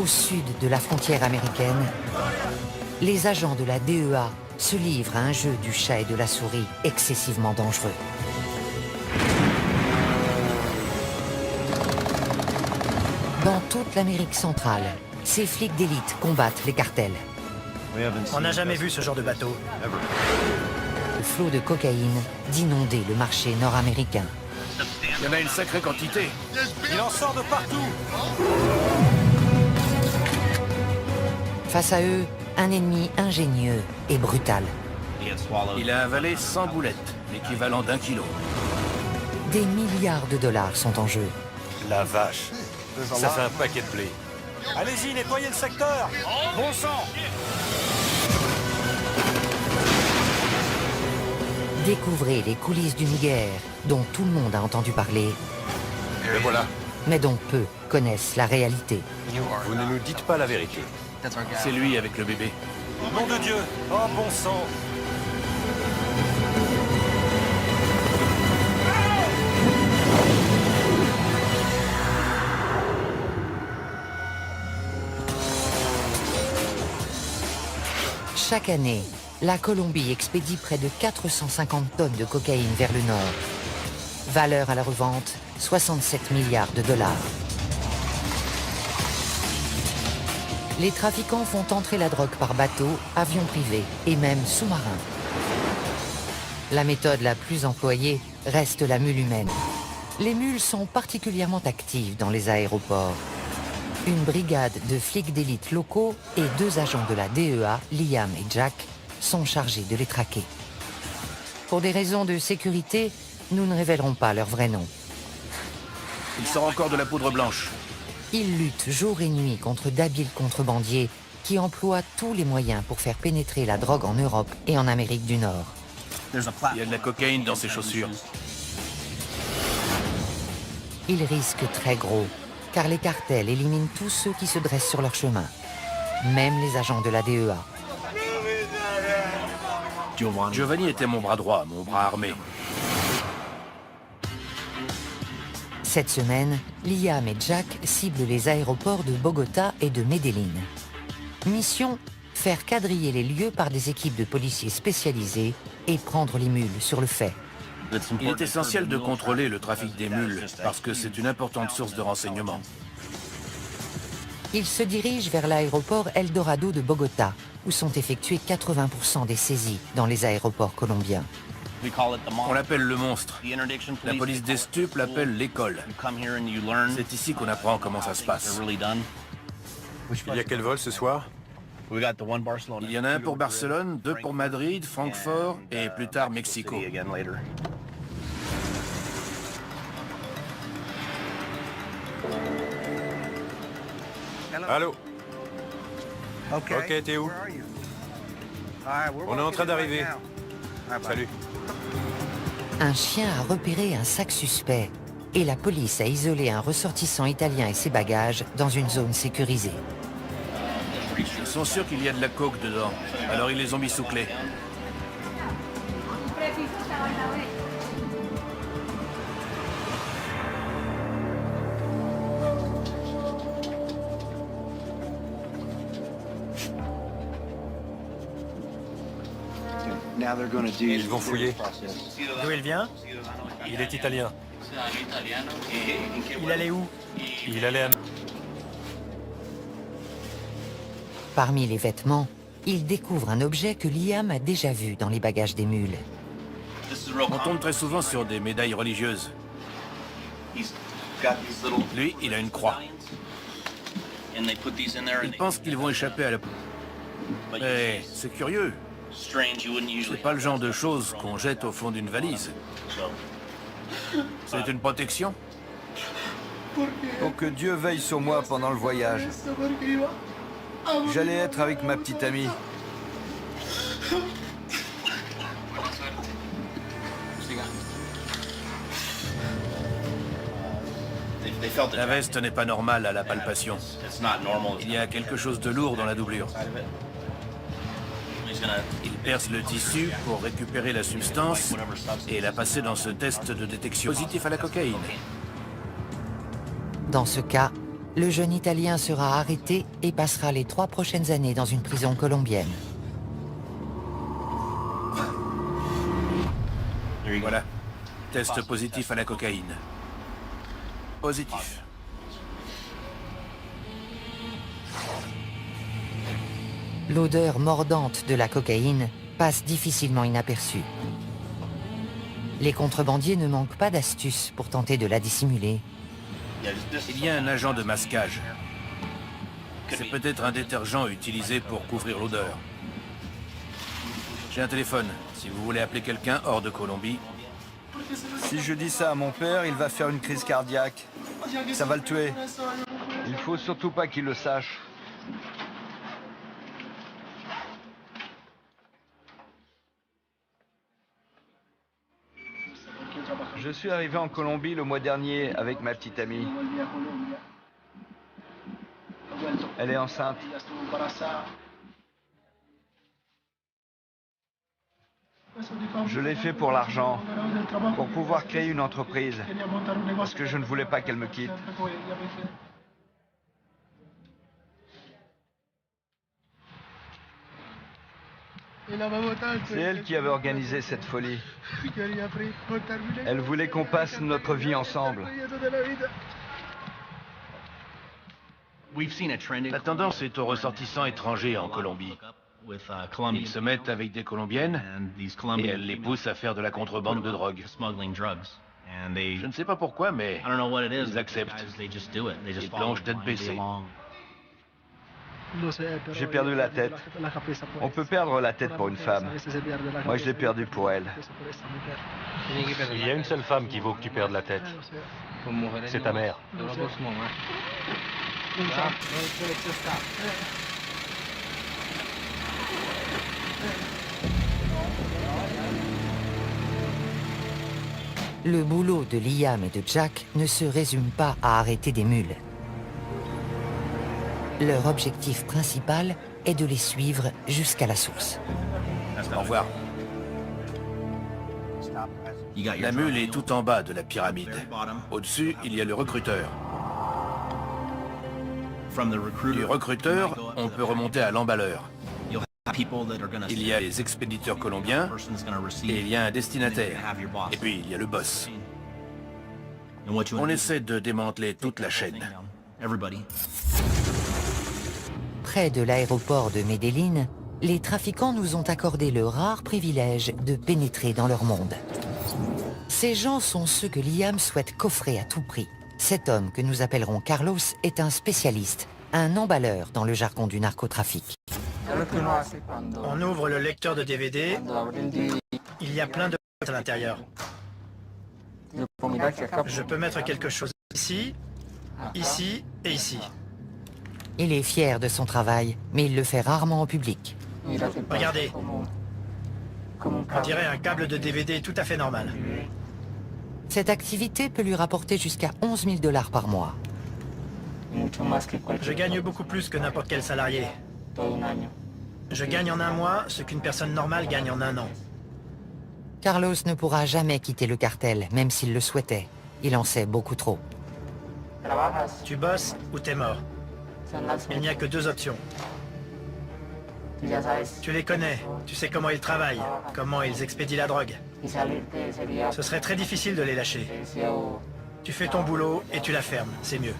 Au sud de la frontière américaine, les agents de la DEA se livrent à un jeu du chat et de la souris excessivement dangereux. Dans toute l'Amérique centrale, ces flics d'élite combattent les cartels. On n'a jamais vu ce genre de bateau. Le flot de cocaïne d'inonder le marché nord-américain. Il y en a une sacrée quantité. Il en sort de partout. Face à eux, un ennemi ingénieux et brutal. Il a avalé 100 boulettes, l'équivalent d'1 kilo. Des milliards de dollars sont en jeu. La vache. Ça fait un paquet de blé. Allez-y, nettoyez le secteur. Bon sang. Découvrez les coulisses d'une guerre dont tout le monde a entendu parler, Le voilà. mais dont peu connaissent la réalité. Vous ne nous dites pas la vérité. C'est lui avec le bébé. Nom de Dieu. Oh, bon sang. Chaque année, la Colombie expédie près de 450 tonnes de cocaïne vers le nord. Valeur à la revente, 67 milliards de dollars. Les trafiquants font entrer la drogue par bateau, avion privé et même sous-marin. La méthode la plus employée reste la mule humaine. Les mules sont particulièrement actives dans les aéroports. Une brigade de flics d'élite locaux et 2 agents de la DEA, Liam et Jack, sont chargés de les traquer. Pour des raisons de sécurité, nous ne révélerons pas leur vrai nom. Il sort encore de la poudre blanche. Ils luttent jour et nuit contre d'habiles contrebandiers qui emploient tous les moyens pour faire pénétrer la drogue en Europe et en Amérique du Nord. Il y a de la cocaïne dans ses chaussures. Ils risquent très gros, car les cartels éliminent tous ceux qui se dressent sur leur chemin, même les agents de la DEA. Giovanni était mon bras droit, mon bras armé. Cette semaine, Liam et Jack ciblent les aéroports de Bogota et de Medellín. Mission, faire quadriller les lieux par des équipes de policiers spécialisés et prendre les mules sur le fait. Il est essentiel de contrôler le trafic des mules, parce que c'est une importante source de renseignement. Ils se dirigent vers l'aéroport Eldorado de Bogota, où sont effectuées 80% des saisies dans les aéroports colombiens. On l'appelle le monstre. La police des stupes l'appelle l'école. C'est ici qu'on apprend comment ça se passe. Il y a quel vol ce soir? Il y en a un pour Barcelone, 2 pour Madrid, Francfort et plus tard Mexico. Allô? Ok, t'es où? On est en train d'arriver. Salut. Un chien a repéré un sac suspect et la police a isolé un ressortissant italien et ses bagages dans une zone sécurisée. Ils sont sûrs qu'il y a de la coke dedans, alors ils les ont mis sous clé. Ils vont fouiller. D'où il vient? Il est italien. Il allait où? Il allait à... Parmi les vêtements, ils découvrent un objet que Liam a déjà vu dans les bagages des mules. On tombe très souvent sur des médailles religieuses. Lui, il a une croix. Il pense qu'ils vont échapper à la... Mais c'est curieux. C'est pas le genre de choses qu'on jette au fond d'une valise. C'est une protection? Pour que Dieu veille sur moi pendant le voyage. J'allais être avec ma petite amie. La veste n'est pas normale à la palpation. Il y a quelque chose de lourd dans la doublure. Il perce le tissu pour récupérer la substance et la passer dans ce test de détection positif à la cocaïne. Dans ce cas, le jeune Italien sera arrêté et passera les 3 prochaines années dans une prison colombienne. Voilà. Test positif à la cocaïne. Positif. L'odeur mordante de la cocaïne passe difficilement inaperçue. Les contrebandiers ne manquent pas d'astuces pour tenter de la dissimuler. Il y a un agent de masquage. C'est peut-être un détergent utilisé pour couvrir l'odeur. J'ai un téléphone. Si vous voulez appeler quelqu'un hors de Colombie, Si je dis ça à mon père, il va faire une crise cardiaque. Ça va le tuer. Il faut surtout pas qu'il le sache. Je suis arrivé en Colombie le mois dernier avec ma petite amie. Elle est enceinte. Je l'ai fait pour l'argent, pour pouvoir créer une entreprise, parce que je ne voulais pas qu'elle me quitte. C'est elle qui avait organisé cette folie. Elle voulait qu'on passe notre vie ensemble. la tendance est aux ressortissants étrangers en Colombie. Ils se mettent avec des Colombiennes et elles les poussent à faire de la contrebande de drogue. Je ne sais pas pourquoi, mais ils acceptent. Ils plongent tête baissée. J'ai perdu la tête. On peut perdre la tête pour une femme. Moi, je l'ai perdue pour elle. Il y a une seule femme qui vaut que tu perdes la tête. C'est ta mère. Le boulot de Liam et de Jack ne se résume pas à arrêter des mules. Leur objectif principal est de les suivre jusqu'à la source. Au revoir. La mule est tout en bas de la pyramide. Au-dessus, il y a le recruteur. Du recruteur, on peut remonter à l'emballeur. Il y a les expéditeurs colombiens et il y a un destinataire. Et puis il y a le boss. On essaie de démanteler toute la chaîne. Près de l'aéroport de Medellín, les trafiquants nous ont accordé le rare privilège de pénétrer dans leur monde. Ces gens sont ceux que Liam souhaite coffrer à tout prix. Cet homme, que nous appellerons Carlos, est un spécialiste, un emballeur dans le jargon du narcotrafic. On ouvre le lecteur de DVD, il y a plein de à l'intérieur. Je peux mettre quelque chose ici, ici et ici. Il est fier de son travail, mais il le fait rarement en public. Regardez. On dirait un câble de DVD tout à fait normal. Cette activité peut lui rapporter jusqu'à 11 000 $ par mois. Je gagne beaucoup plus que n'importe quel salarié. Je gagne en un mois ce qu'une personne normale gagne en un an. Carlos ne pourra jamais quitter le cartel, même s'il le souhaitait. Il en sait beaucoup trop. Tu bosses ou t'es mort. Il n'y a que 2 options. Tu les connais, tu sais comment ils travaillent, comment ils expédient la drogue. Ce serait très difficile de les lâcher. Tu fais ton boulot et tu la fermes, c'est mieux.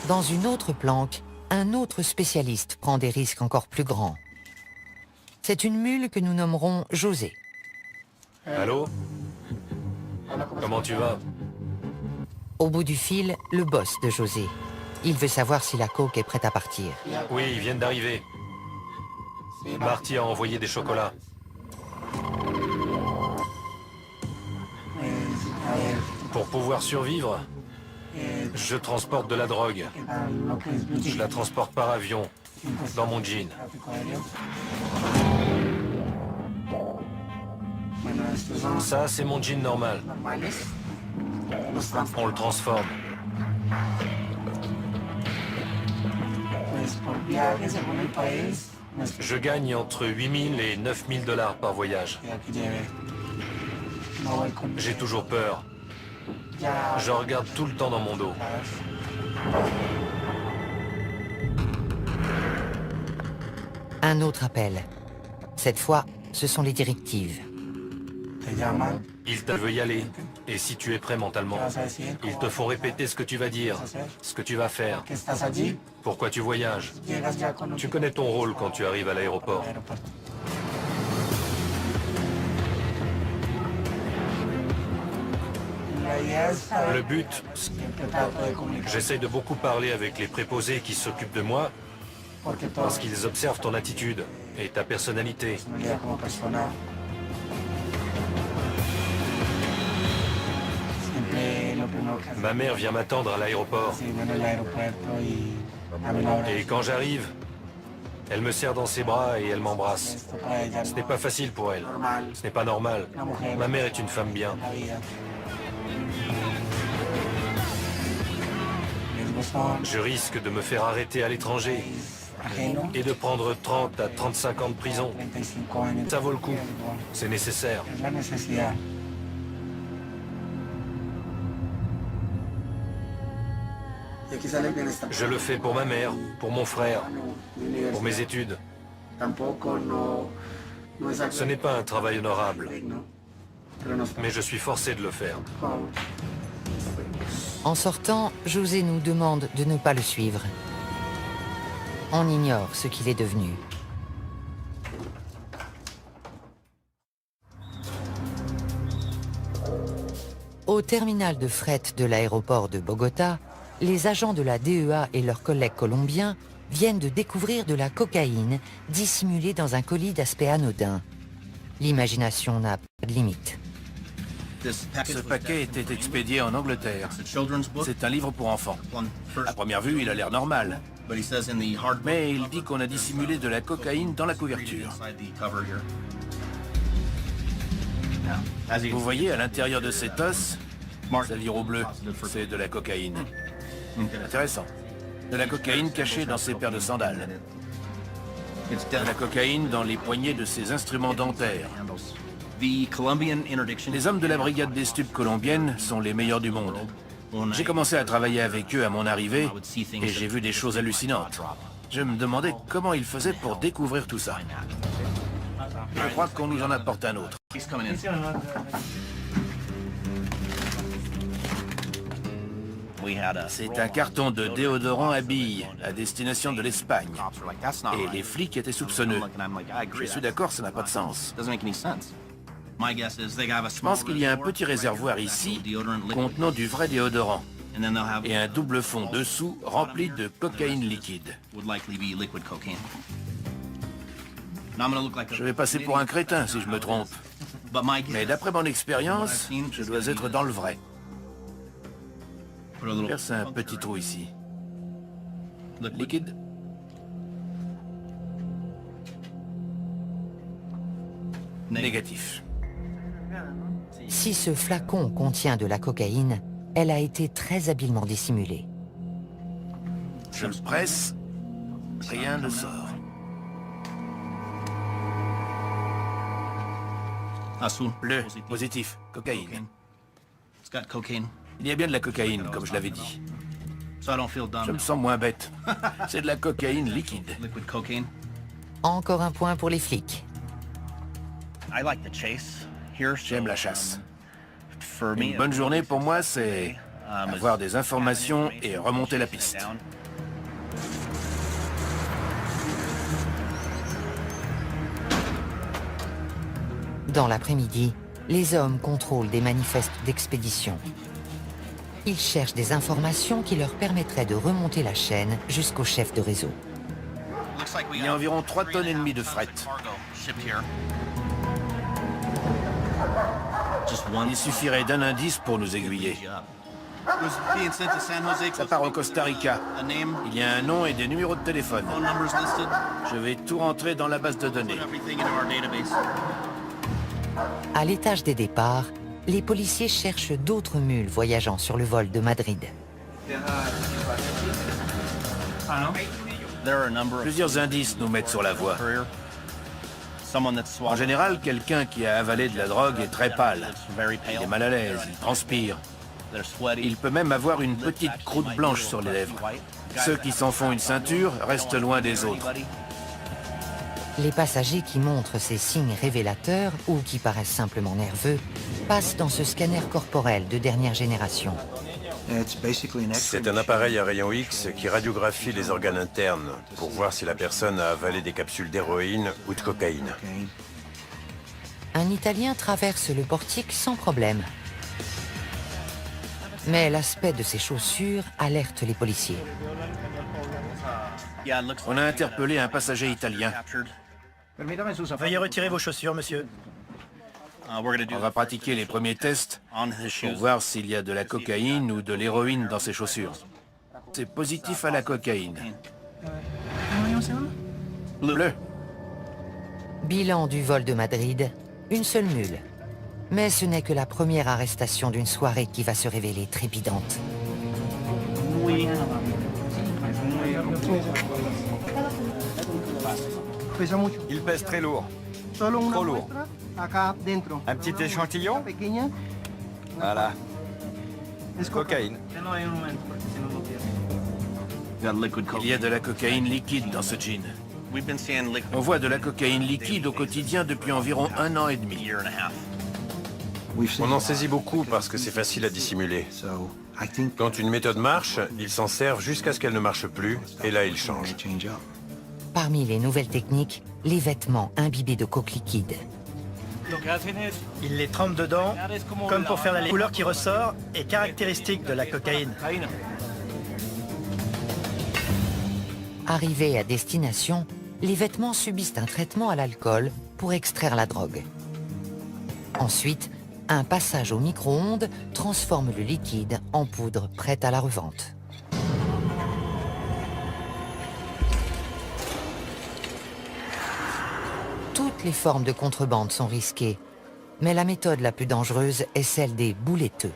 Dans une autre planque, un autre spécialiste prend des risques encore plus grands. C'est une mule que nous nommerons José. Allô? Comment tu vas? Au bout du fil, le boss de José. Il veut savoir si la coke est prête à partir. Oui, ils viennent d'arriver. Marty a envoyé des chocolats. Pour pouvoir survivre, je transporte de la drogue. Je la transporte par avion, dans mon jean. Ça, c'est mon jean normal. On le transforme. Je gagne entre 8 000 et 9 000 $ par voyage. J'ai toujours peur. Je regarde tout le temps dans mon dos. Un autre appel. Cette fois, ce sont les directives. Ils te veulent y aller. Et si tu es prêt mentalement, ils te font répéter ce que tu vas dire, ce que tu vas faire, pourquoi tu voyages. Tu connais ton rôle quand tu arrives à l'aéroport. Le but, j'essaie de beaucoup parler avec les préposés qui s'occupent de moi, parce qu'ils observent ton attitude et ta personnalité. Ma mère vient m'attendre à l'aéroport. Et quand j'arrive, elle me serre dans ses bras et elle m'embrasse. Ce n'est pas facile pour elle. Ce n'est pas normal. Ma mère est une femme bien. Je risque de me faire arrêter à l'étranger et de prendre 30 à 35 ans de prison. Ça vaut le coup. C'est nécessaire. Je le fais pour ma mère, pour mon frère, pour mes études. Ce n'est pas un travail honorable, mais je suis forcé de le faire. En sortant, José nous demande de ne pas le suivre. On ignore ce qu'il est devenu. Au terminal de fret de l'aéroport de Bogota, les agents de la DEA et leurs collègues colombiens viennent de découvrir de la cocaïne dissimulée dans un colis d'aspect anodin. L'imagination n'a pas de limite. Ce paquet était expédié en Angleterre. C'est un livre pour enfants. À première vue, il a l'air normal. Mais il dit qu'on a dissimulé de la cocaïne dans la couverture. Vous voyez, à l'intérieur de cet os, ça vire au bleu, c'est de la cocaïne. Intéressant. De la cocaïne cachée dans ses paires de sandales. De la cocaïne dans les poignées de ses instruments dentaires. Les hommes de la brigade des stupes colombienne sont les meilleurs du monde. J'ai commencé à travailler avec eux à mon arrivée et j'ai vu des choses hallucinantes. Je me demandais comment ils faisaient pour découvrir tout ça. Je crois qu'on nous en apporte un autre. C'est un carton de déodorant à billes à destination de l'Espagne. Et les flics étaient soupçonneux. Je suis d'accord, ça n'a pas de sens. Je pense qu'il y a un petit réservoir ici contenant du vrai déodorant et un double fond dessous rempli de cocaïne liquide. Je vais passer pour un crétin si je me trompe. Mais d'après mon expérience, je dois être dans le vrai. Perce un petit trou ici. Liquide. Négatif. Si ce flacon contient de la cocaïne, elle a été très habilement dissimulée. Je le presse, rien ne sort. Bleu, positif, cocaïne. Il y a bien de la cocaïne, comme je l'avais dit. Je me sens moins bête. C'est de la cocaïne liquide. Encore un point pour les flics. J'aime la chasse. Une bonne journée pour moi, c'est avoir des informations et remonter la piste. Dans l'après-midi, les hommes contrôlent des manifestes d'expédition. Ils cherchent des informations qui leur permettraient de remonter la chaîne jusqu'au chef de réseau. Il y a environ 3,5 tonnes de fret. Il suffirait d'un indice pour nous aiguiller. Ça part au Costa Rica. Il y a un nom et des numéros de téléphone. Je vais tout rentrer dans la base de données. À l'étage des départs, les policiers cherchent d'autres mules voyageant sur le vol de Madrid. Plusieurs indices nous mettent sur la voie. En général, quelqu'un qui a avalé de la drogue est très pâle. Il est mal à l'aise, il transpire. Il peut même avoir une petite croûte blanche sur les lèvres. Ceux qui s'en font une ceinture restent loin des autres. Les passagers qui montrent ces signes révélateurs ou qui paraissent simplement nerveux passent dans ce scanner corporel de dernière génération. C'est un appareil à rayon X qui radiographie les organes internes pour voir si la personne a avalé des capsules d'héroïne ou de cocaïne. Un Italien traverse le portique sans problème. Mais l'aspect de ses chaussures alerte les policiers. On a interpellé un passager italien. Veuillez retirer vos chaussures, monsieur. On va pratiquer les premiers tests pour voir s'il y a de la cocaïne ou de l'héroïne dans ses chaussures. C'est positif à la cocaïne. Bleu. Bilan du vol de Madrid, une seule mule. Mais ce n'est que la première arrestation d'une soirée qui va se révéler trépidante. Il pèse très lourd. Trop lourd. Un petit échantillon? Voilà. Cocaïne. Il y a de la cocaïne liquide dans ce jean. On voit de la cocaïne liquide au quotidien depuis environ 1 an et demi. On en saisit beaucoup parce que c'est facile à dissimuler. Quand une méthode marche, ils s'en servent jusqu'à ce qu'elle ne marche plus, et là ils changent. Parmi les nouvelles techniques, les vêtements imbibés de coke liquide. Il les trempe dedans, comme pour faire la couleur qui ressort est caractéristique de la cocaïne. Arrivés à destination, les vêtements subissent un traitement à l'alcool pour extraire la drogue. Ensuite, un passage au micro-ondes transforme le liquide en poudre prête à la revente. Toutes les formes de contrebande sont risquées, mais la méthode la plus dangereuse est celle des bouletteux.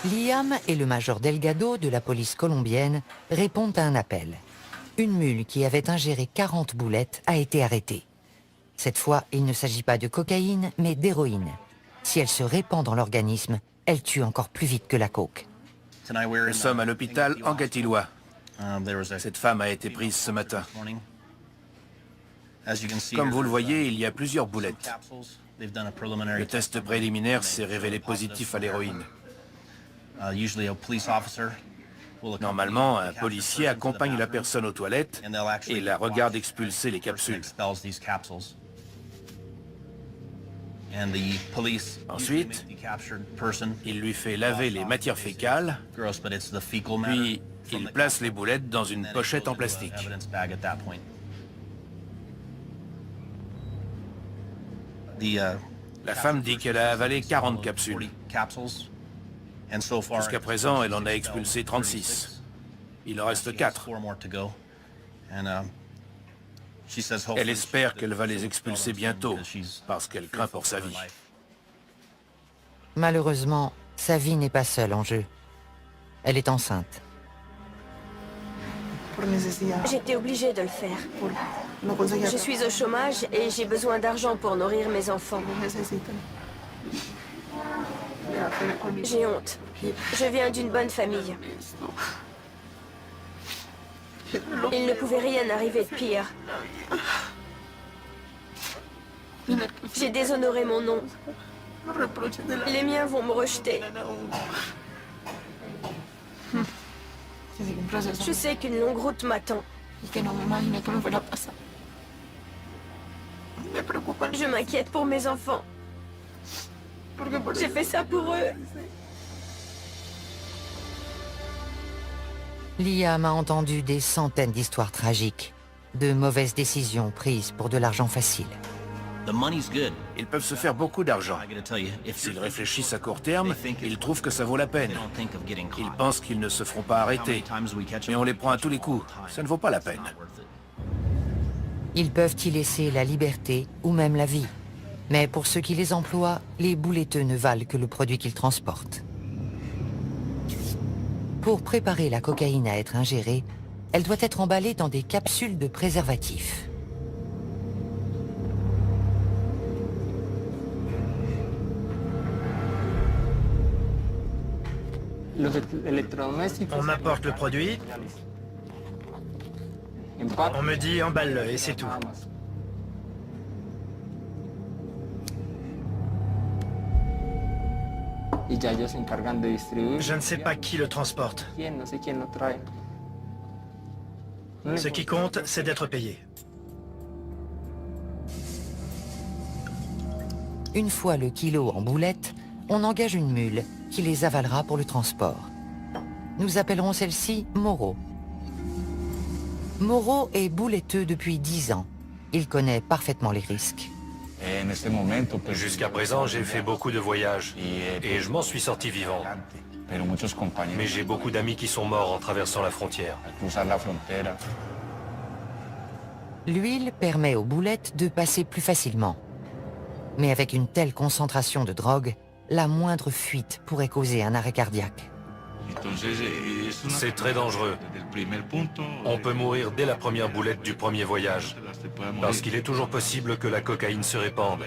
Liam et le major Delgado de la police colombienne répondent à un appel. Une mule qui avait ingéré 40 boulettes a été arrêtée. Cette fois, il ne s'agit pas de cocaïne, mais d'héroïne. Si elle se répand dans l'organisme, elle tue encore plus vite que la coke. Nous sommes à l'hôpital Anguattiloa. Cette femme a été prise ce matin. Comme vous le voyez, il y a plusieurs boulettes. Le test préliminaire s'est révélé positif à l'héroïne. Normalement, un policier accompagne la personne aux toilettes et la regarde expulser les capsules. Ensuite, il lui fait laver les matières fécales, puis il place les boulettes dans une pochette en plastique. La femme dit qu'elle a avalé 40 capsules. Jusqu'à présent, elle en a expulsé 36. Il en reste 4. Elle espère qu'elle va les expulser bientôt, parce qu'elle craint pour sa vie. Malheureusement, sa vie n'est pas seule en jeu. Elle est enceinte. J'étais obligée de le faire. Je suis au chômage et j'ai besoin d'argent pour nourrir mes enfants. J'ai honte. Je viens d'une bonne famille. Il ne pouvait rien arriver de pire. J'ai déshonoré mon nom. Les miens vont me rejeter. Je sais qu'une longue route m'attend. Je m'inquiète pour mes enfants. J'ai fait ça pour eux. Liam a entendu des centaines d'histoires tragiques, de mauvaises décisions prises pour de l'argent facile. Ils peuvent se faire beaucoup d'argent. S'ils réfléchissent à court terme, ils trouvent que ça vaut la peine. Ils pensent qu'ils ne se feront pas arrêter. Mais on les prend à tous les coups. Ça ne vaut pas la peine. Ils peuvent y laisser la liberté ou même la vie. Mais pour ceux qui les emploient, les bouletteux ne valent que le produit qu'ils transportent. Pour préparer la cocaïne à être ingérée, elle doit être emballée dans des capsules de préservatifs. On m'apporte le produit, on me dit emballe-le et c'est tout. Je ne sais pas qui le transporte. Ce qui compte, c'est d'être payé. Une fois le kilo en boulettes, on engage une mule qui les avalera pour le transport. Nous appellerons celle-ci Moreau. Moreau est bouletteux depuis 10 ans. Il connaît parfaitement les risques. Jusqu'à présent, j'ai fait beaucoup de voyages et je m'en suis sorti vivant. Mais j'ai beaucoup d'amis qui sont morts en traversant la frontière. L'huile permet aux boulettes de passer plus facilement. Mais avec une telle concentration de drogue, la moindre fuite pourrait causer un arrêt cardiaque. C'est très dangereux. On peut mourir dès la première boulette du premier voyage, parce qu'il est toujours possible que la cocaïne se répande.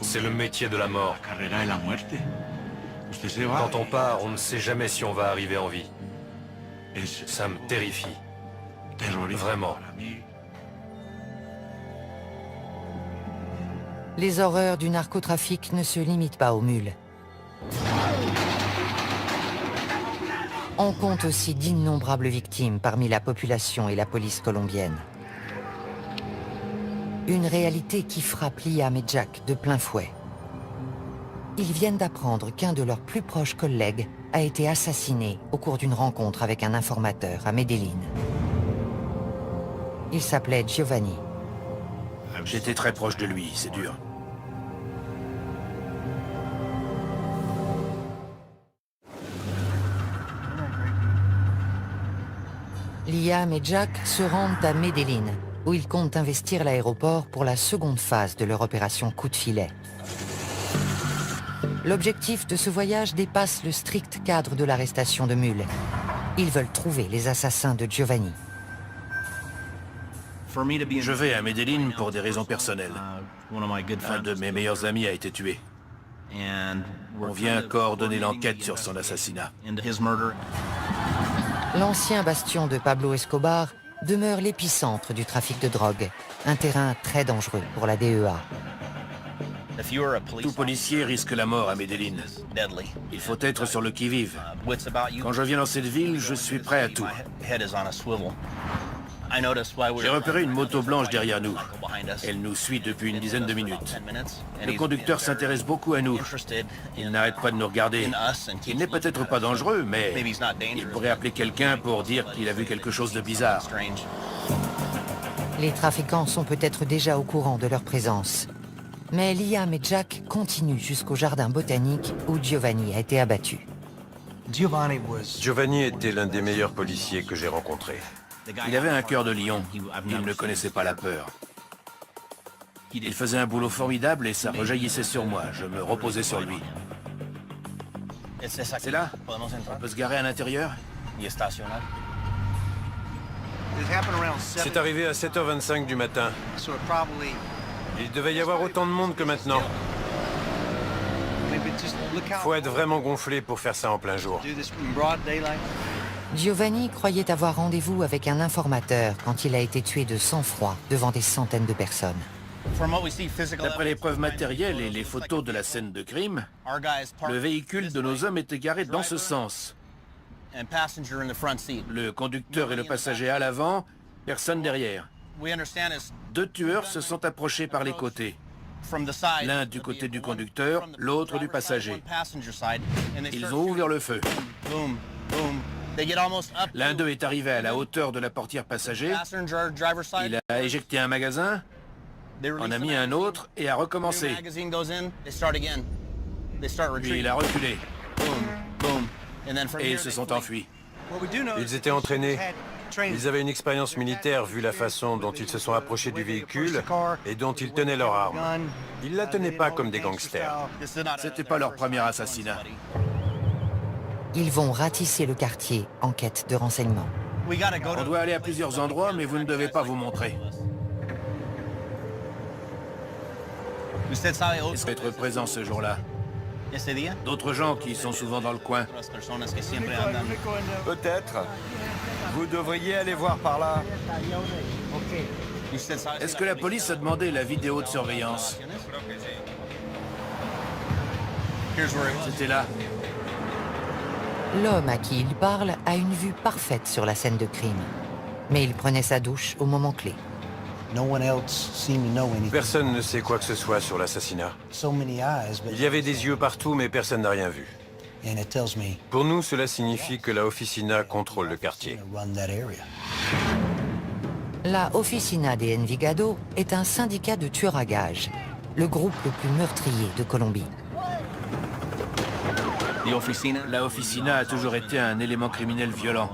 C'est le métier de la mort. Quand on part, on ne sait jamais si on va arriver en vie. Ça me terrifie. Vraiment. Les horreurs du narcotrafic ne se limitent pas aux mules. On compte aussi d'innombrables victimes parmi la population et la police colombienne. Une réalité qui frappe Liam et Jack de plein fouet. Ils viennent d'apprendre qu'un de leurs plus proches collègues a été assassiné au cours d'une rencontre avec un informateur à Medellín. Il s'appelait Giovanni. J'étais très proche de lui, c'est dur. Liam et Jack se rendent à Medellín, où ils comptent investir l'aéroport pour la seconde phase de leur opération coup de filet. L'objectif de ce voyage dépasse le strict cadre de l'arrestation de mules. Ils veulent trouver les assassins de Giovanni. Je vais à Medellín pour des raisons personnelles. Un de mes meilleurs amis a été tué. On vient coordonner l'enquête sur son assassinat. L'ancien bastion de Pablo Escobar demeure l'épicentre du trafic de drogue, un terrain très dangereux pour la DEA. Tout policier risque la mort à Medellín. Il faut être sur le qui-vive. Quand je viens dans cette ville, je suis prêt à tout. J'ai repéré une moto blanche derrière nous. Elle nous suit depuis une dizaine de minutes. Le conducteur s'intéresse beaucoup à nous. Il n'arrête pas de nous regarder. Il n'est peut-être pas dangereux, mais il pourrait appeler quelqu'un pour dire qu'il a vu quelque chose de bizarre. Les trafiquants sont peut-être déjà au courant de leur présence. Mais Liam et Jack continuent jusqu'au jardin botanique où Giovanni a été abattu. Giovanni était l'un des meilleurs policiers que j'ai rencontrés. Il avait un cœur de lion. Il ne connaissait pas la peur. Il faisait un boulot formidable et ça rejaillissait sur moi. Je me reposais sur lui. C'est là? On peut se garer à l'intérieur? C'est arrivé à 7h25 du matin. Il devait y avoir autant de monde que maintenant. Faut être vraiment gonflé pour faire ça en plein jour. Giovanni croyait avoir rendez-vous avec un informateur quand il a été tué de sang-froid devant des centaines de personnes. D'après les preuves matérielles et les photos de la scène de crime, le véhicule de nos hommes était garé dans ce sens. Le conducteur et le passager à l'avant, personne derrière. 2 tueurs se sont approchés par les côtés. L'un du côté du conducteur, l'autre du passager. Ils ont ouvert le feu. L'un d'eux est arrivé à la hauteur de la portière passager. Il a éjecté un magasin, en a mis un autre et a recommencé. Puis il a reculé. Et ils se sont enfuis. Ils étaient entraînés. Ils avaient une expérience militaire vu la façon dont ils se sont approchés du véhicule et dont ils tenaient leur arme. Ils la tenaient pas comme des gangsters. C'était pas leur premier assassinat. Ils vont ratisser le quartier en quête de renseignements. On doit aller à plusieurs endroits, mais vous ne devez pas vous montrer. Est-ce être présent ce jour-là? D'autres gens qui sont souvent dans le coin. Peut-être. Vous devriez aller voir par là. Est-ce que la police a demandé la vidéo de surveillance? C'était là. L'homme à qui il parle a une vue parfaite sur la scène de crime. Mais il prenait sa douche au moment clé. Personne ne sait quoi que ce soit sur l'assassinat. Il y avait des yeux partout, mais personne n'a rien vu. Pour nous, cela signifie que la Oficina contrôle le quartier. La Oficina de Envigado est un syndicat de tueurs à gages, le groupe le plus meurtrier de Colombie. La Oficina a toujours été un élément criminel violent.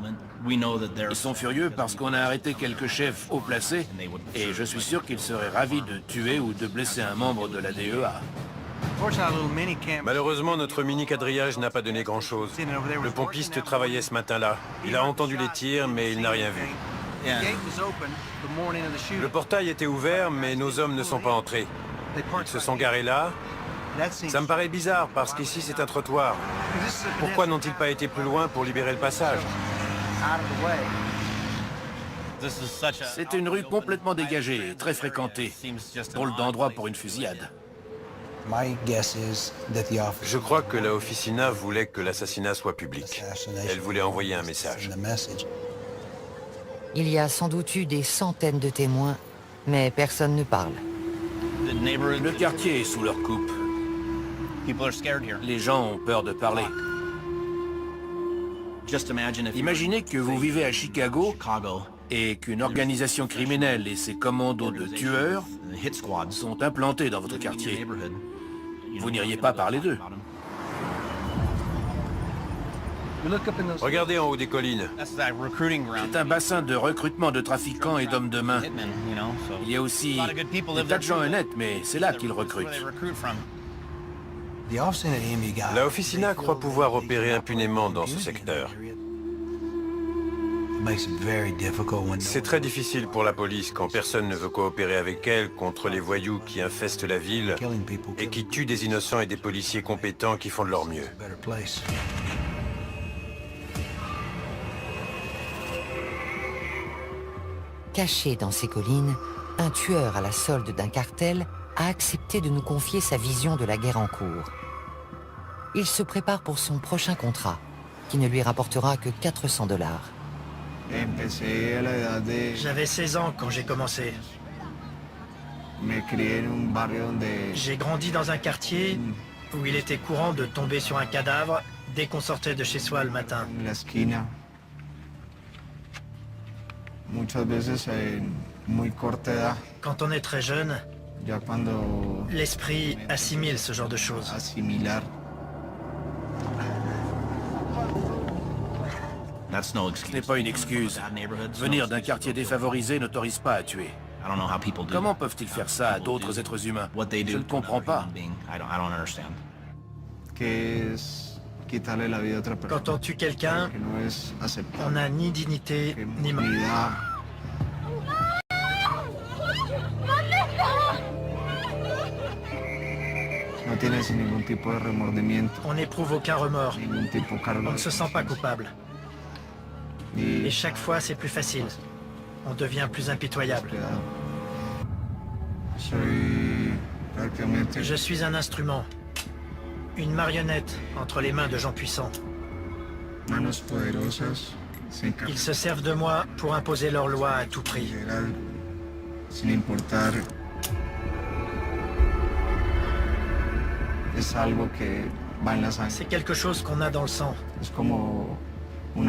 Ils sont furieux parce qu'on a arrêté quelques chefs haut placés et je suis sûr qu'ils seraient ravis de tuer ou de blesser un membre de la DEA. Malheureusement, notre mini-quadrillage n'a pas donné grand-chose. Le pompiste travaillait ce matin-là. Il a entendu les tirs, mais il n'a rien vu. Le portail était ouvert, mais nos hommes ne sont pas entrés. Ils se sont garés là. Ça me paraît bizarre, parce qu'ici c'est un trottoir. Pourquoi n'ont-ils pas été plus loin pour libérer le passage? C'est une rue complètement dégagée et très fréquentée. Drôle d'endroit pour une fusillade. Je crois que la Oficina voulait que l'assassinat soit public. Elle voulait envoyer un message. Il y a sans doute eu des centaines de témoins, mais personne ne parle. Le quartier est sous leur coupe. Les gens ont peur de parler. Imaginez que vous vivez à Chicago et qu'une organisation criminelle et ses commandos de tueurs sont implantés dans votre quartier. Vous n'iriez pas parler d'eux. Regardez en haut des collines. C'est un bassin de recrutement de trafiquants et d'hommes de main. Il y a aussi des tas de gens honnêtes, mais c'est là qu'ils recrutent. La Oficina croit pouvoir opérer impunément dans ce secteur. C'est très difficile pour la police quand personne ne veut coopérer avec elle contre les voyous qui infestent la ville et qui tuent des innocents et des policiers compétents qui font de leur mieux. Caché dans ces collines, un tueur à la solde d'un cartel a accepté de nous confier sa vision de la guerre en cours. Il se prépare pour son prochain contrat, qui ne lui rapportera que 400 $. J'avais 16 ans quand j'ai commencé. J'ai grandi dans un quartier où il était courant de tomber sur un cadavre dès qu'on sortait de chez soi le matin. Quand on est très jeune, l'esprit assimile ce genre de choses. Ce n'est pas une excuse. Venir d'un quartier défavorisé n'autorise pas à tuer. Comment peuvent-ils faire ça à d'autres êtres humains? Je ne comprends pas. Quand on tue quelqu'un, on n'a ni dignité ni mort. On n'éprouve aucun remords. On ne se sent pas coupable. Et chaque fois, c'est plus facile. On devient plus impitoyable. Je suis un instrument. Une marionnette entre les mains de gens puissants. Ils se servent de moi pour imposer leurs lois à tout prix. C'est quelque chose qu'on a dans le sang.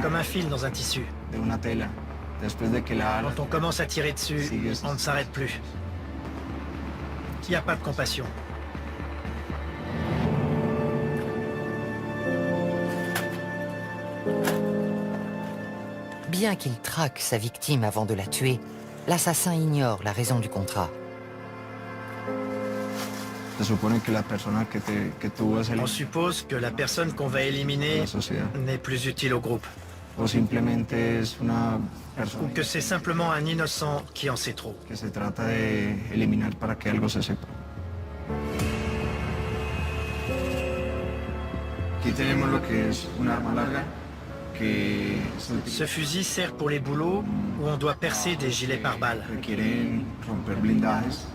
Comme un fil dans un tissu. Quand on commence à tirer dessus, on ne s'arrête plus. Il n'y a pas de compassion. Bien qu'il traque sa victime avant de la tuer, l'assassin ignore la raison du contrat. On suppose que la personne qu'on va éliminer n'est plus utile au groupe. Ou que c'est simplement un innocent qui en sait trop. Aquí tenemos lo que es un arma larga que Ce fusil sert pour les boulots où on doit percer des gilets pare-balles. requieren romper blindajes.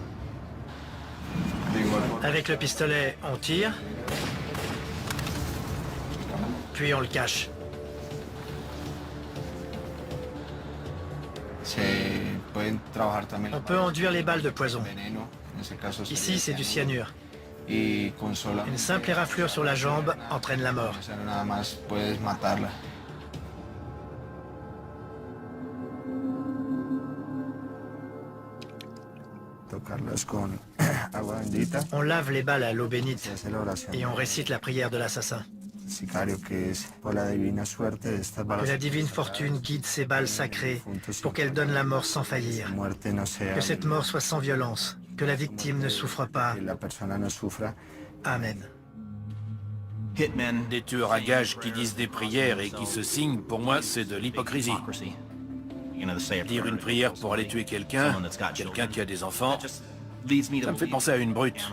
De igual forma, Avec le pistolet, on tire, puis on le cache. se pueden trabajar también On peut enduire les balles de poison. veneno, en ese caso sería Ici, c'est du cyanure. y con sola Une simple éraflure sur la jambe entraîne la mort. o sea, nada más puedes matarla. Tocarlas con agua bendita. On lave les balles à l'eau bénite Se hace la oración et on récite la prière de l'assassin. del sicario que es por la divina suerte de estas balas. Que la divine fortune guide ces balles sacrées pour qu'elles donnent la mort sans faillir. Muerte no sea Que cette mort soit sans violence. Que la victime ne souffre pas. que la persona no sufra. Amen. Des tueurs à gages qui disent des prières et qui se signent, pour moi, c'est de l'hypocrisie. Dire une prière pour aller tuer quelqu'un qui a des enfants, ça me fait penser à une brute.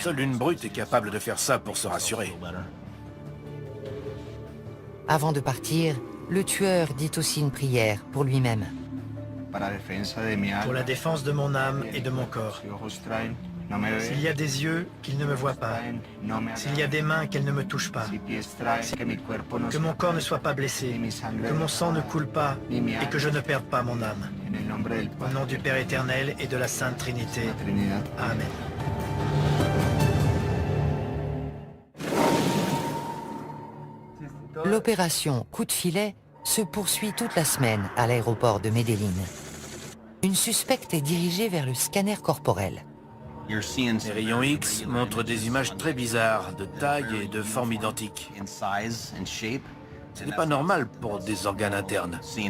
Seule une brute est capable de faire ça pour se rassurer. Avant de partir, le tueur dit aussi une prière pour lui-même. Para defensa de mi Pour alma, la défense de mon âme et de mon corps. si ojos traen, no me S'il y ven. a des yeux, qu'ils ne me voient pas. Traen, no me S'il y a des mains, qu'elles ne me touchent pas. Si pies traen, que mi cuerpo no Que se mon corps ne soit pas blessé. Que mon sang ne coule pas et que je ne perde pas mon âme. en el nombre del Au Padre, nom du Père éternel et de la Sainte Trinité. de la Trinidad. Amen. L'opération Coup de filet se poursuit toute la semaine à l'aéroport de Medellín. Une suspecte est dirigée vers le scanner corporel. Les rayons X montrent des images très bizarres, de taille et de forme identiques. Ce n'est pas normal pour des organes internes. C'est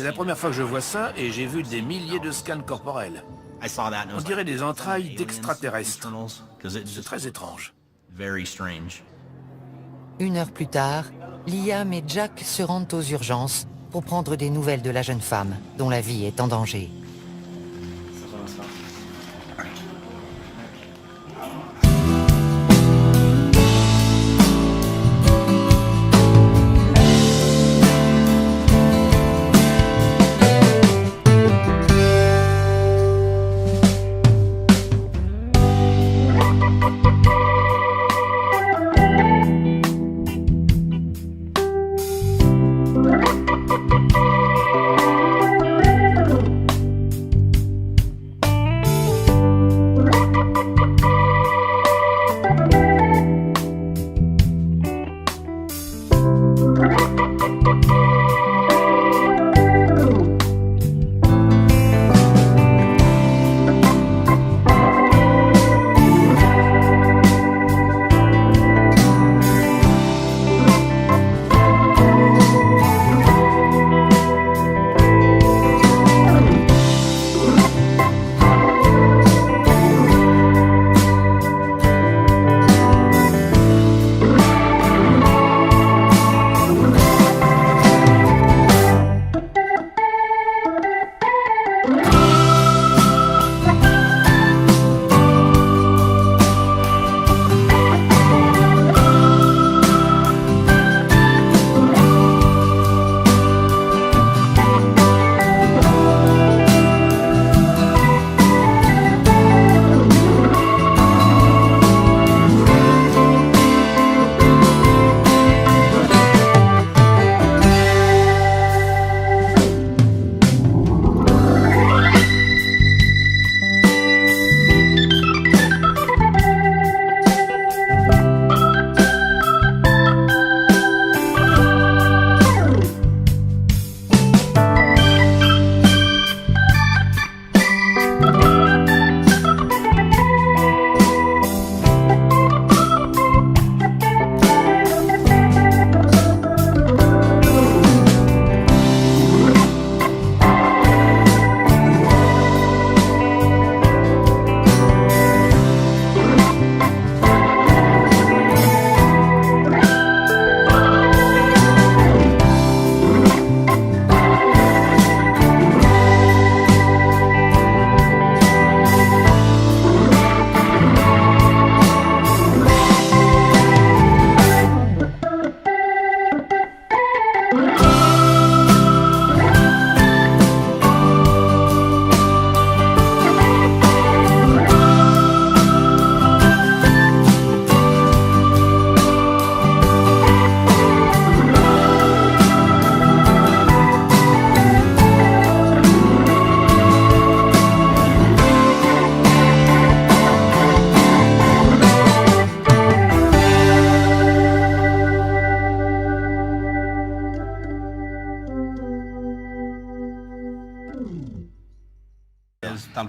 la première fois que je vois ça et j'ai vu des milliers de scans corporels. On dirait des entrailles d'extraterrestres. C'est très étrange. Une heure plus tard, Liam et Jack se rendent aux urgences pour prendre des nouvelles de la jeune femme, dont la vie est en danger.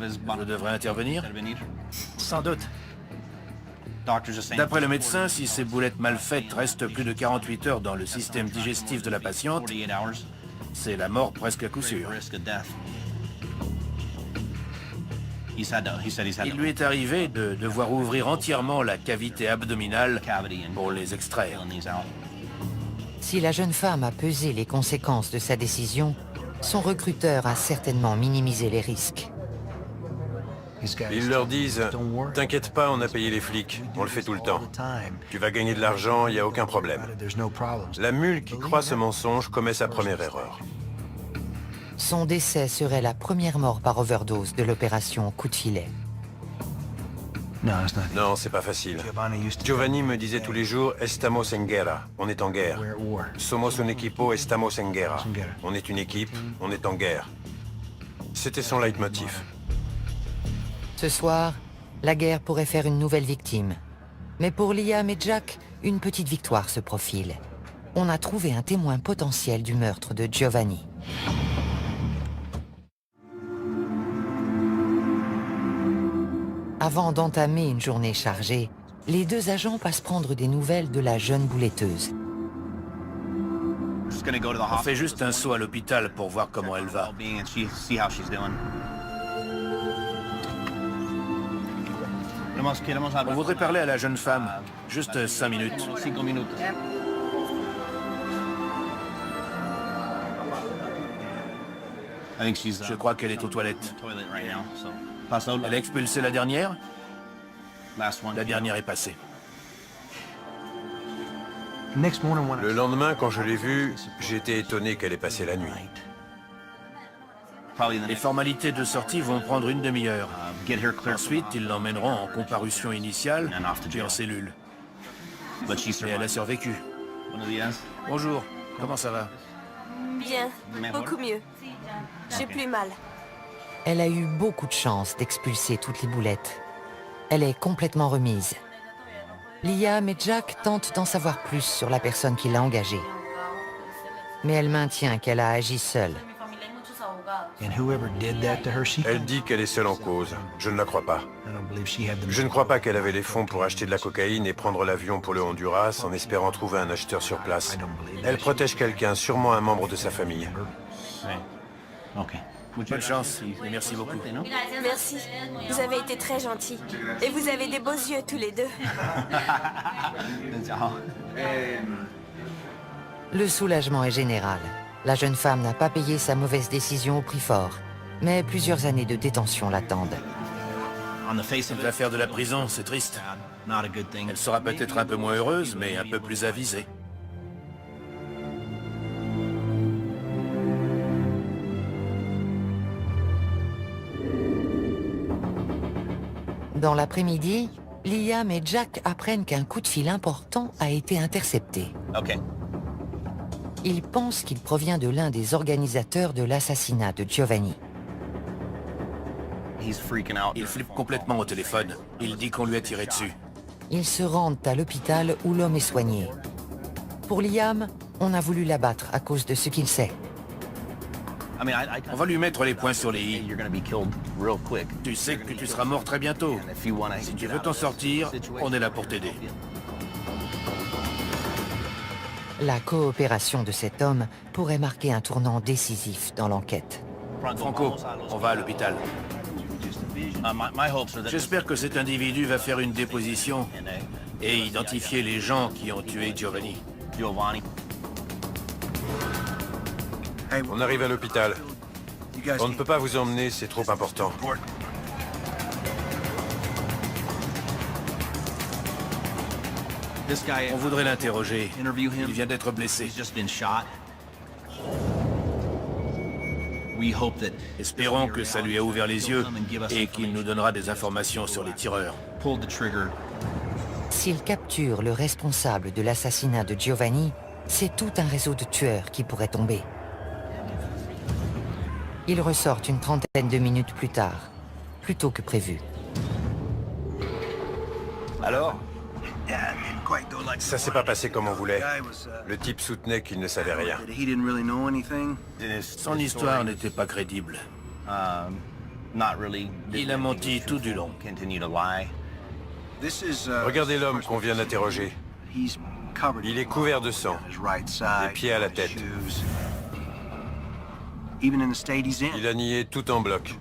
Je devrais intervenir? Sans doute. D'après le médecin, si ces boulettes mal faites restent plus de 48 heures dans le système digestif de la patiente, c'est la mort presque à coup sûr. Il lui est arrivé de devoir ouvrir entièrement la cavité abdominale pour les extraire. Si la jeune femme a pesé les conséquences de sa décision, son recruteur a certainement minimisé les risques. Ils leur disent « T'inquiète pas, on a payé les flics, on le fait tout le temps. Tu vas gagner de l'argent, il n'y a aucun problème. » La mule qui croit ce mensonge commet sa première erreur. Son décès serait la première mort par overdose de l'opération Coup de filet. Non, c'est pas facile. Giovanni me disait tous les jours « Estamos en guerra », on est en guerre. « Somos un equipo, estamos en guerra ». On est une équipe, on est en guerre. C'était son leitmotiv. Ce soir, la guerre pourrait faire une nouvelle victime. Mais pour Liam et Jack, une petite victoire se profile. On a trouvé un témoin potentiel du meurtre de Giovanni. Avant d'entamer une journée chargée, les deux agents passent prendre des nouvelles de la jeune bouletteuse. On fait juste un saut à l'hôpital pour voir comment elle va. On voudrait parler à la jeune femme. Juste 5 minutes. Je crois qu'elle est aux toilettes. Elle a expulsé la dernière? La dernière est passée. Le lendemain, quand je l'ai vue, j'ai été étonné qu'elle ait passé la nuit. Les formalités de sortie vont prendre une demi-heure. Ensuite, ils l'emmèneront en comparution initiale puis en cellule. Et elle a survécu. Bonjour, comment ça va? Bien, beaucoup mieux. J'ai plus mal. Elle a eu beaucoup de chance d'expulser toutes les boulettes. Elle est complètement remise. Liam et Jack tentent d'en savoir plus sur la personne qui l'a engagée. Mais elle maintient qu'elle a agi seule. Elle dit qu'elle est seule en cause. Je ne la crois pas. Je ne crois pas qu'elle avait les fonds pour acheter de la cocaïne et prendre l'avion pour le Honduras en espérant trouver un acheteur sur place. Elle protège quelqu'un, sûrement un membre de sa famille. Bonne chance et merci beaucoup. Merci. Vous avez été très gentils. Et vous avez des beaux yeux tous les deux. Le soulagement est général. La jeune femme n'a pas payé sa mauvaise décision au prix fort, mais plusieurs années de détention l'attendent. L'affaire de la prison, c'est triste. Elle sera peut-être un peu moins heureuse, mais un peu plus avisée. Dans l'après-midi, Liam et Jack apprennent qu'un coup de fil important a été intercepté. Ils pensent qu'il provient de l'un des organisateurs de l'assassinat de Giovanni. Il flippe complètement au téléphone. Il dit qu'on lui a tiré dessus. Ils se rendent à l'hôpital où l'homme est soigné. Pour Liam, on a voulu l'abattre à cause de ce qu'il sait. On va lui mettre les points sur les i. Tu sais que tu seras mort très bientôt. Si tu veux t'en sortir, on est là pour t'aider. La coopération de cet homme pourrait marquer un tournant décisif dans l'enquête. Franco, on va à l'hôpital. J'espère que cet individu va faire une déposition et identifier les gens qui ont tué Giovanni. On arrive à l'hôpital. On ne peut pas vous emmener, c'est trop important. On voudrait l'interroger. Il vient d'être blessé. Espérons que ça lui a ouvert les yeux et qu'il nous donnera des informations sur les tireurs. S'il capture le responsable de l'assassinat de Giovanni, c'est tout un réseau de tueurs qui pourrait tomber. Ils ressortent une trentaine de minutes plus tard, plus tôt que prévu. Alors? Ça s'est pas passé comme on voulait. Le type soutenait qu'il ne savait rien. Son histoire n'était pas crédible. Il a menti tout du long. Regardez l'homme qu'on vient d'interroger. Il est couvert de sang, des pieds à la tête. Il a nié tout en bloc.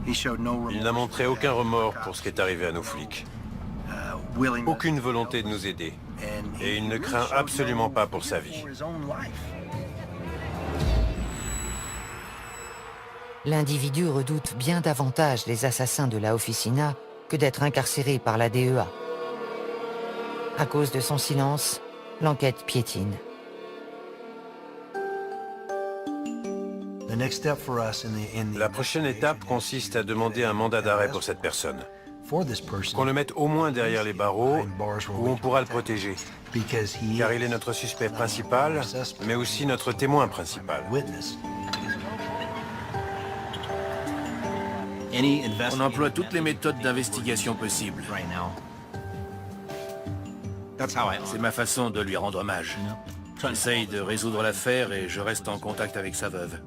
Il n'a montré aucun remords pour ce qui est arrivé à nos flics. Aucune volonté de nous aider. Et il ne craint absolument pas pour sa vie. L'individu redoute bien davantage les assassins de la Oficina que d'être incarcéré par la DEA. À cause de son silence, l'enquête piétine. La prochaine étape consiste à demander un mandat d'arrêt pour cette personne. Qu'on le mette au moins derrière les barreaux, où on pourra le protéger. Car il est notre suspect principal, mais aussi notre témoin principal. On emploie toutes les méthodes d'investigation possibles. C'est ma façon de lui rendre hommage. J'essaye de résoudre l'affaire et je reste en contact avec sa veuve.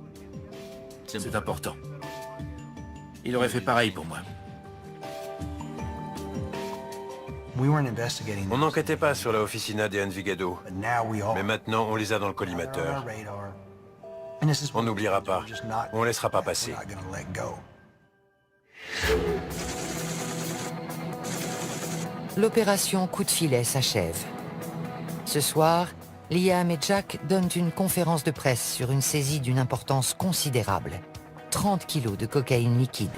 C'est important. Il aurait fait pareil pour moi. On n'enquêtait pas sur la Oficina de Envigado, mais maintenant on les a dans le collimateur. On n'oubliera pas, on ne laissera pas passer. L'opération Coup de filet s'achève. Ce soir, Liam et Jack donnent une conférence de presse sur une saisie d'une importance considérable. 30 kilos de cocaïne liquide.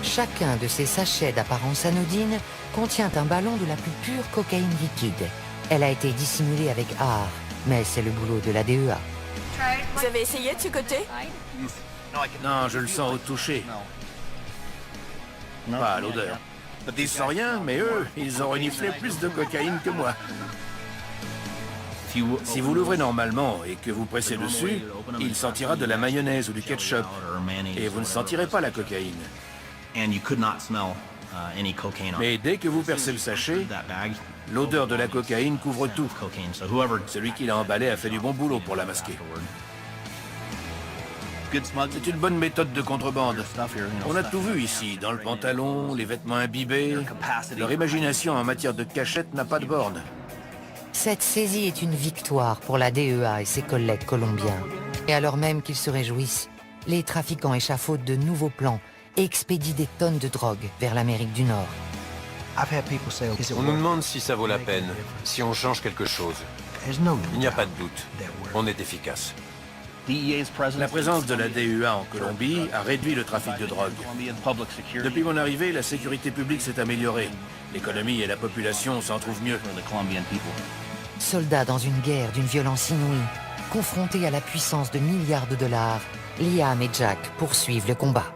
Chacun de ces sachets d'apparence anodine contient un ballon de la plus pure cocaïne liquide. Elle a été dissimulée avec art, mais c'est le boulot de la DEA. Vous avez essayé de ce côté? Non, je le sens au toucher. Pas à l'odeur. Ils sentent rien, mais eux, ils ont reniflé plus de cocaïne que moi. Si vous l'ouvrez normalement et que vous pressez dessus, il sentira de la mayonnaise ou du ketchup. Et vous ne sentirez pas la cocaïne. Mais dès que vous percez le sachet, l'odeur de la cocaïne couvre tout. Celui qui l'a emballé a fait du bon boulot pour la masquer. C'est une bonne méthode de contrebande. On a tout vu ici, dans le pantalon, les vêtements imbibés. Leur imagination en matière de cachette n'a pas de borne. Cette saisie est une victoire pour la DEA et ses collègues colombiens. Et alors même qu'ils se réjouissent, les trafiquants échafaudent de nouveaux plans et expédient des tonnes de drogue vers l'Amérique du Nord. On nous demande si ça vaut la peine, si on change quelque chose. Il n'y a pas de doute, on est efficace. La présence de la DEA en Colombie a réduit le trafic de drogue. Depuis mon arrivée, la sécurité publique s'est améliorée. L'économie et la population s'en trouvent mieux. Soldats dans une guerre d'une violence inouïe, confrontés à la puissance de milliards de dollars, Liam et Jack poursuivent le combat.